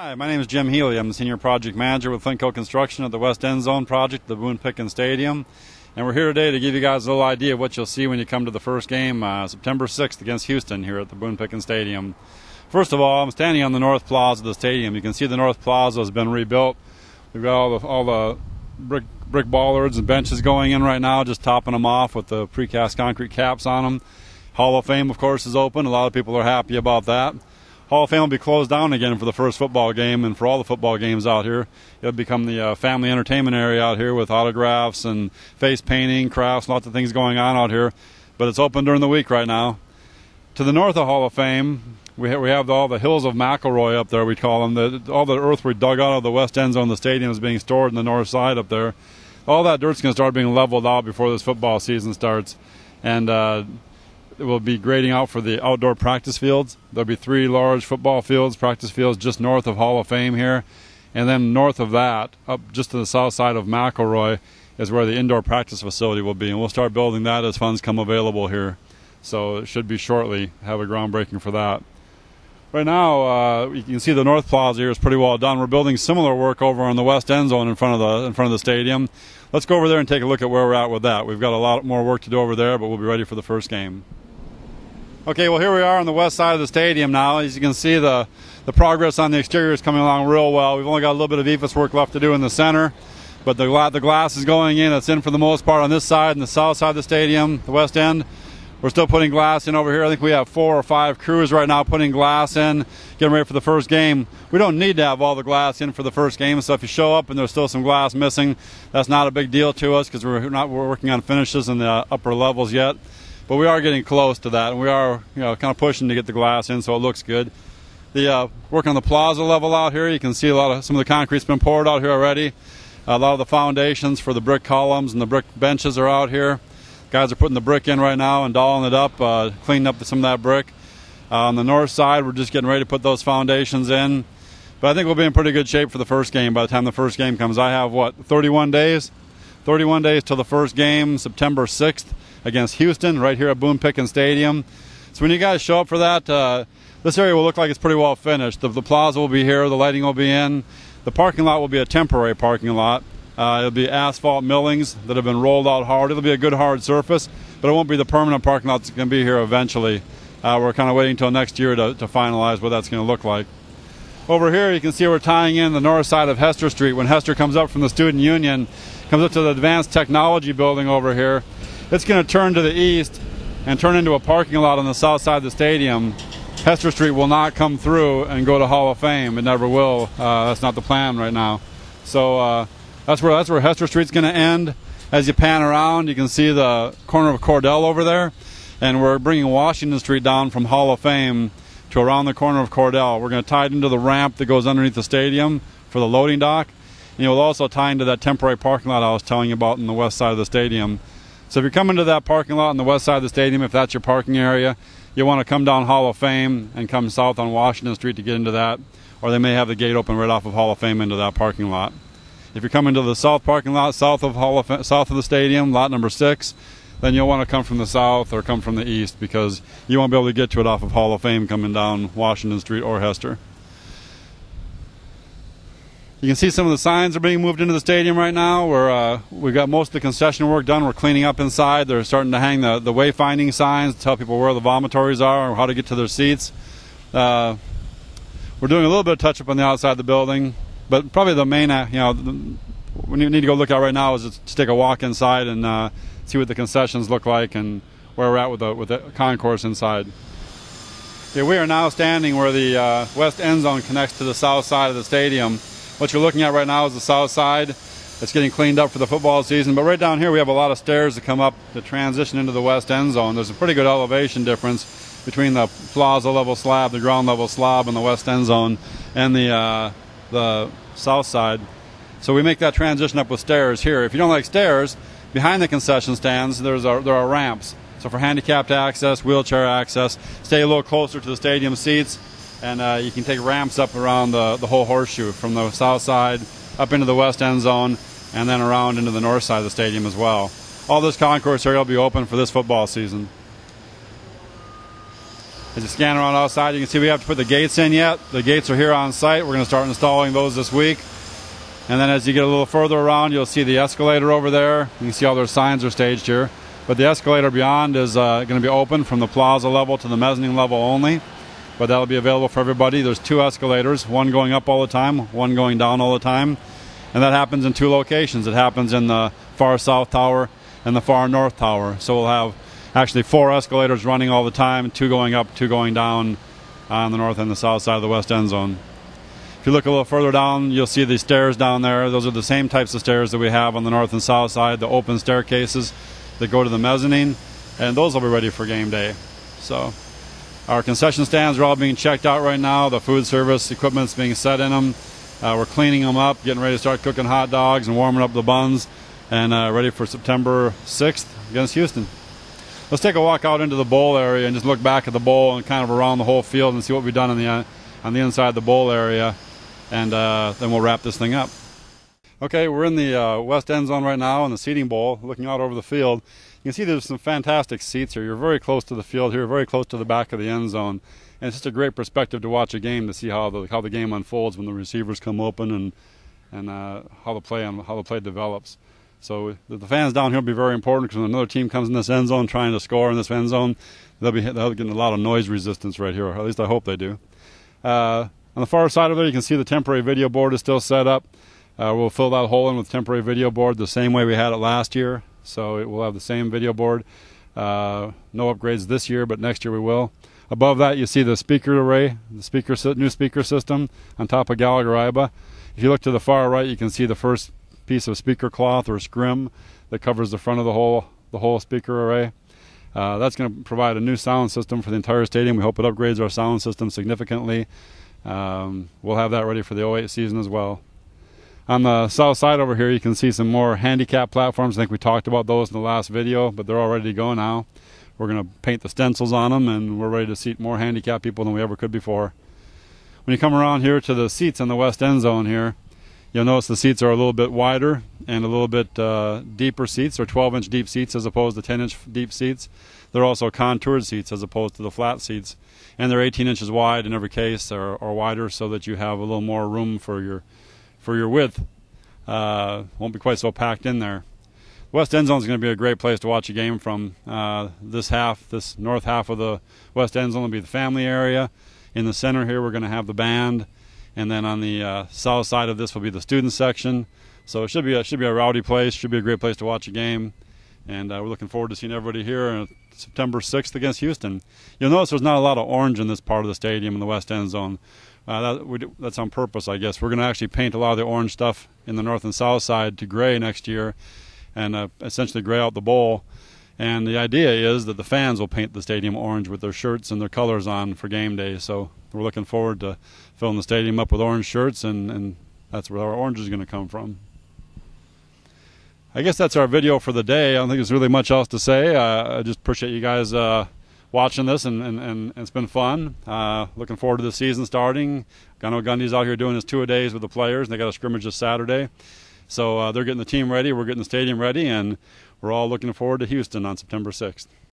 Hi, my name is Jim Heley. I'm the Senior Project Manager with Flintco Construction at the West End Zone project, the Boone Pickens Stadium. And we're here today to give you guys a little idea of what you'll see when you come to the first game, September 6th against Houston here at the Boone Pickens Stadium. First of all, I'm standing on the north plaza of the stadium. You can see the north plaza has been rebuilt. We've got all the brick bollards and benches going in right now, just topping them off with the precast concrete caps on them. Hall of Fame, of course, is open. A lot of people are happy about that. Hall of Fame will be closed down again for the first football game and for all the football games out here. It'll become the family entertainment area out here with autographs and face painting, crafts, lots of things going on out here. But it's open during the week right now. To the north of Hall of Fame, we have all the hills of McElroy up there, we call them. All the earth we dug out of the west end zone of the stadium is being stored in the north side up there. All that dirt's going to start being leveled out before this football season starts. And it will be grading out for the outdoor practice fields. There'll be 3 large football fields, practice fields, just north of Hall of Fame here. And then north of that, up just to the south side of McElroy, is where the indoor practice facility will be. And we'll start building that as funds come available here. So it should be shortly, have a groundbreaking for that. Right now, you can see the north plaza here is pretty well done. We're building similar work over on the west end zone in front of the stadium. Let's go over there and take a look at where we're at with that. We've got a lot more work to do over there, but we'll be ready for the first game. Okay, well, here we are on the west side of the stadium now. As you can see, the progress on the exterior is coming along real well. We've only got a little bit of EFIS work left to do in the center, but the glass is going in. It's in for the most part on this side and the south side of the stadium, the west end. We're still putting glass in over here. I think we have 4 or 5 crews right now putting glass in, getting ready for the first game. We don't need to have all the glass in for the first game, so if you show up and there's still some glass missing, that's not a big deal to us because we're working on finishes in the upper levels yet. But we are getting close to that, and we are, kind of pushing to get the glass in so it looks good. The working on the plaza level out here, you can see some of the concrete's been poured out here already. A lot of the foundations for the brick columns and the brick benches are out here. Guys are putting the brick in right now and dolling it up, cleaning up some of that brick. On the north side, we're just getting ready to put those foundations in. But I think we'll be in pretty good shape for the first game by the time the first game comes. I have, 31 days? 31 days till the first game, September 6th. Against Houston, right here at Boone Pickens Stadium. So when you guys show up for that, this area will look like it's pretty well finished. The plaza will be here, the lighting will be in. The parking lot will be a temporary parking lot. It'll be asphalt millings that have been rolled out hard. It'll be a good hard surface, but it won't be the permanent parking lot that's going to be here eventually. We're kind of waiting until next year to finalize what that's going to look like. Over here you can see we're tying in the north side of Hester Street. When Hester comes up from the Student Union, comes up to the Advanced Technology building over here, it's going to turn to the east and turn into a parking lot on the south side of the stadium. Hester Street will not come through and go to Hall of Fame. It never will. That's not the plan right now. So that's where Hester Street's going to end. As you pan around, you can see the corner of Cordell over there. And we're bringing Washington Street down from Hall of Fame to around the corner of Cordell. We're going to tie it into the ramp that goes underneath the stadium for the loading dock. And we'll also tie into that temporary parking lot I was telling you about on the west side of the stadium. So if you're coming to that parking lot on the west side of the stadium, if that's your parking area, you want to come down Hall of Fame and come south on Washington Street to get into that, or they may have the gate open right off of Hall of Fame into that parking lot. If you're coming to the south parking lot, south of the stadium, lot number 6, then you'll want to come from the south or come from the east because you won't be able to get to it off of Hall of Fame coming down Washington Street or Hester. You can see some of the signs are being moved into the stadium right now. We've got most of the concession work done. We're cleaning up inside. They're starting to hang the wayfinding signs to tell people where the vomitories are or how to get to their seats. We're doing a little bit of touch-up on the outside of the building, but probably the main, when you need to go look out right now is just take a walk inside and see what the concessions look like and where we're at with the concourse inside. Okay, we are now standing where the west end zone connects to the south side of the stadium. What you're looking at right now is the south side. It's getting cleaned up for the football season. But right down here we have a lot of stairs to come up to transition into the west end zone. There's a pretty good elevation difference between the plaza level slab, the ground level slab, and the west end zone and the south side. So we make that transition up with stairs here. If you don't like stairs, behind the concession stands there are ramps. So for handicapped access, wheelchair access, stay a little closer to the stadium seats. And you can take ramps up around the whole horseshoe from the south side up into the west end zone and then around into the north side of the stadium as well. All this concourse area will be open for this football season. As you scan around outside, you can see we have to put the gates in yet. The gates are here on site. We're going to start installing those this week. And then as you get a little further around, you'll see the escalator over there. You can see all their signs are staged here. But the escalator beyond is going to be open from the plaza level to the mezzanine level only. But that'll be available for everybody. There's 2 escalators, one going up all the time, one going down all the time. And that happens in 2 locations. It happens in the far south tower and the far north tower. So we'll have actually 4 escalators running all the time, 2 going up, 2 going down on the north and the south side of the west end zone. If you look a little further down, you'll see the stairs down there. Those are the same types of stairs that we have on the north and south side, the open staircases that go to the mezzanine, and those will be ready for game day. So our concession stands are all being checked out right now. The food service equipment's being set in them. We're cleaning them up, getting ready to start cooking hot dogs and warming up the buns, and ready for September 6th against Houston. Let's take a walk out into the bowl area and just look back at the bowl and kind of around the whole field and see what we've done on the inside of the bowl area, and then we'll wrap this thing up. Okay, we're in the west end zone right now in the seating bowl, looking out over the field. You can see there's some fantastic seats here. You're very close to the field here, very close to the back of the end zone. And it's just a great perspective to watch a game, to see how the game unfolds when the receivers come open and how the play develops. So the fans down here will be very important, because when another team comes in this end zone trying to score in this end zone, they'll getting a lot of noise resistance right here, or at least I hope they do. On the far side of there, you can see the temporary video board is still set up. We'll fill that hole in with temporary video board the same way we had it last year. So it will have the same video board. No upgrades this year, but next year we will. Above that, you see the speaker array, the new speaker system on top of Gallagher-Iba. If you look to the far right, you can see the first piece of speaker cloth or scrim that covers the front of the whole speaker array. That's going to provide a new sound system for the entire stadium. We hope it upgrades our sound system significantly. We'll have that ready for the 2008 season as well. On the south side over here, you can see some more handicap platforms. I think we talked about those in the last video, but they're all ready to go now. We're going to paint the stencils on them, and we're ready to seat more handicap people than we ever could before. When you come around here to the seats in the west end zone here, you'll notice the seats are a little bit wider and a little bit deeper seats. They're 12-inch deep seats as opposed to 10-inch deep seats. They're also contoured seats as opposed to the flat seats. And they're 18 inches wide in every case, or wider, so that you have a little more room for your width. Won't be quite so packed in there. West end zone is going to be a great place to watch a game from. This north half of the west end zone will be the family area. In the center here, we're going to have the band, and then on the south side of this will be the student section. So it should be a rowdy place. Should be a great place to watch a game, and we're looking forward to seeing everybody here on September 6th against Houston. You'll notice there's not a lot of orange in this part of the stadium in the west end zone. That's on purpose, I guess. We're going to actually paint a lot of the orange stuff in the north and south side to gray next year, and essentially gray out the bowl. And the idea is that the fans will paint the stadium orange with their shirts and their colors on for game day. So we're looking forward to filling the stadium up with orange shirts, and that's where our orange is going to come from. I guess that's our video for the day. I don't think there's really much else to say. I just appreciate you guys watching this, and it's been fun. Looking forward to the season starting. I know Gundy's out here doing his 2-a-days with the players, and they got a scrimmage this Saturday. So they're getting the team ready, we're getting the stadium ready, and we're all looking forward to Houston on September 6th.